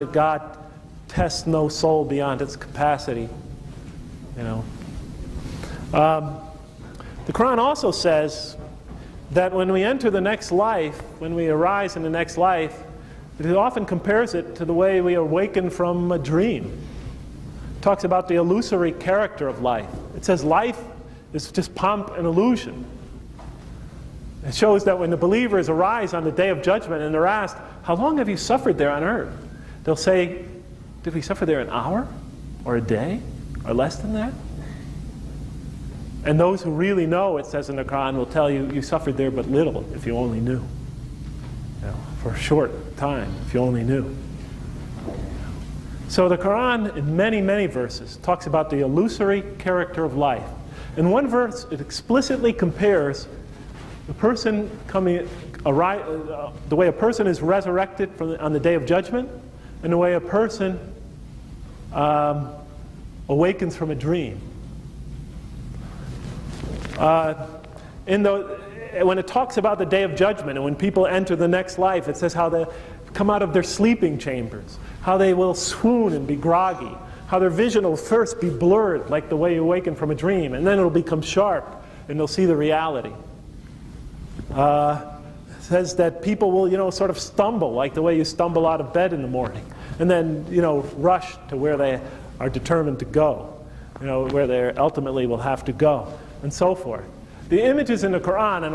that God tests no soul beyond its capacity. The Quran also says that when we enter the next life, when we arise in the next life, it often compares it to the way we awaken from a dream. It talks about the illusory character of life. It says life is just pomp and illusion. It shows that when the believers arise on the day of judgment and they're asked, how long have you suffered there on earth? They'll say, did we suffer there an hour? Or a day? Or less than that? And those who really know, it says in the Quran, will tell you, you suffered there but little, if you only knew. For a short time, if you only knew. So the Quran, in many, many verses, talks about the illusory character of life. In one verse, it explicitly compares the person the way a person is resurrected on the day of judgment, and the way a person awakens from a dream. When it talks about the day of judgment and when people enter the next life, it says how they come out of their sleeping chambers, how they will swoon and be groggy, how their vision will first be blurred like the way you awaken from a dream, and then it'll become sharp and they'll see the reality. It says that people will, sort of stumble like the way you stumble out of bed in the morning, and then, rush to where they are determined to go, where they ultimately will have to go, and so forth. The images in the Quran, and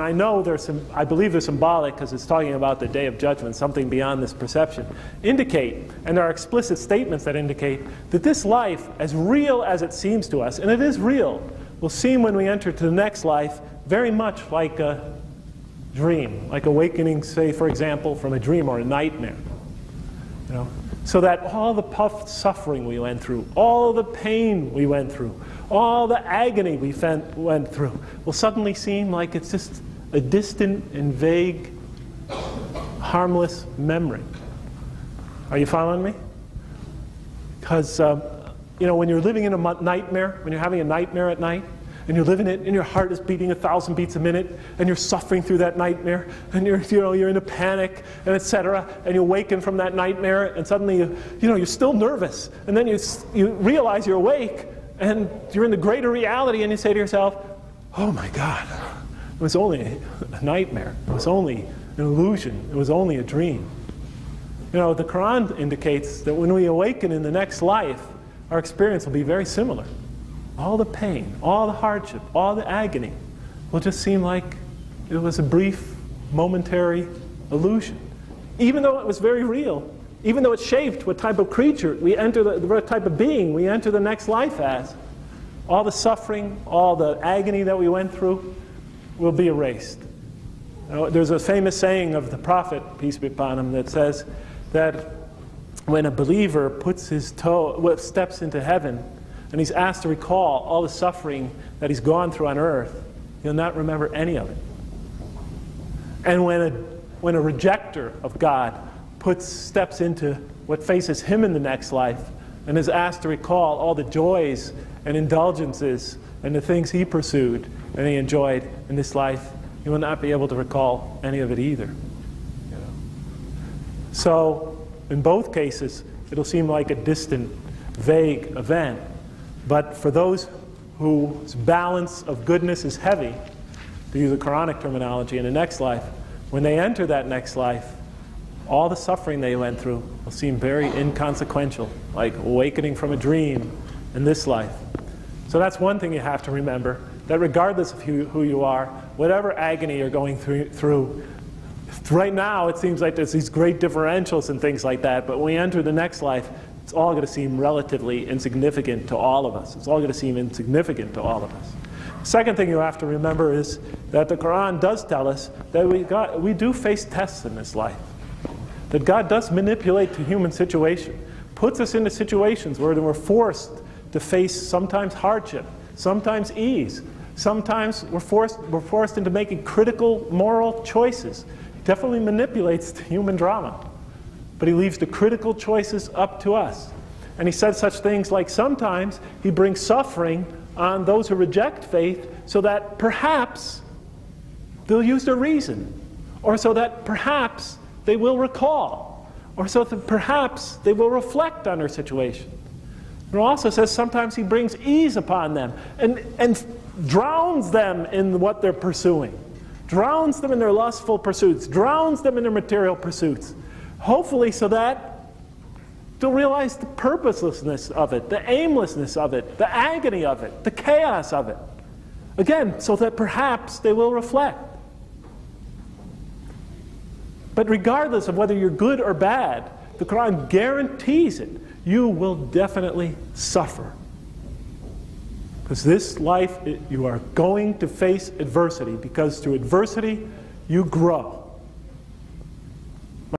I believe they're symbolic because it's talking about the day of judgment, something beyond this perception, indicate, and there are explicit statements that indicate, that this life, as real as it seems to us, and it is real, will seem when we enter to the next life very much like a dream, like awakening, say, for example, from a dream or a nightmare. So that all the suffering we went through, all the pain we went through, all the agony we went through will suddenly seem like it's just a distant and vague, harmless memory. Are you following me? Because, when you're living in a nightmare, when you're having a nightmare at night, and you're living it, and your heart is beating 1,000 beats a minute, and you're suffering through that nightmare, and you're in a panic, and etc., and you awaken from that nightmare, and suddenly you're still nervous, and then you realize you're awake, and you're in the greater reality, and you say to yourself, oh my God, it was only a nightmare, it was only an illusion, it was only a dream. The Quran indicates that when we awaken in the next life, our experience will be very similar. All the pain, all the hardship, all the agony will just seem like it was a brief, momentary illusion. Even though it was very real, even though it shaped what type of creature we enter, what type of being we enter the next life as, all the suffering, all the agony that we went through will be erased. There's a famous saying of the Prophet, peace be upon him, that says that when a believer puts steps into heaven, and he's asked to recall all the suffering that he's gone through on earth, he'll not remember any of it. And when a rejecter of God steps into what faces him in the next life and is asked to recall all the joys and indulgences and the things he pursued and he enjoyed in this life, he will not be able to recall any of it either. So, in both cases, it'll seem like a distant, vague event. But for those whose balance of goodness is heavy, to use a Quranic terminology, in the next life, when they enter that next life, all the suffering they went through will seem very inconsequential, like awakening from a dream in this life. So that's one thing you have to remember, that regardless of who you are, whatever agony you're going through, right now it seems like there's these great differentials and things like that, but when we enter the next life, it's all going to seem relatively insignificant to all of us. It's all going to seem insignificant to all of us. The second thing you have to remember is that the Quran does tell us that we do face tests in this life. That God does manipulate the human situation, puts us into situations where we're forced to face sometimes hardship, sometimes ease, sometimes we're forced into making critical moral choices. He definitely manipulates the human drama. But he leaves the critical choices up to us. And he said such things like sometimes he brings suffering on those who reject faith so that perhaps they'll use their reason, or so that perhaps they will recall, or so that perhaps they will reflect on their situation. And it also says sometimes he brings ease upon them and drowns them in what they're pursuing, drowns them in their lustful pursuits, drowns them in their material pursuits, hopefully so that they'll realize the purposelessness of it, the aimlessness of it, the agony of it, the chaos of it. Again, so that perhaps they will reflect. But regardless of whether you're good or bad, the Quran guarantees it. You will definitely suffer. Because this life, you are going to face adversity, because through adversity, you grow.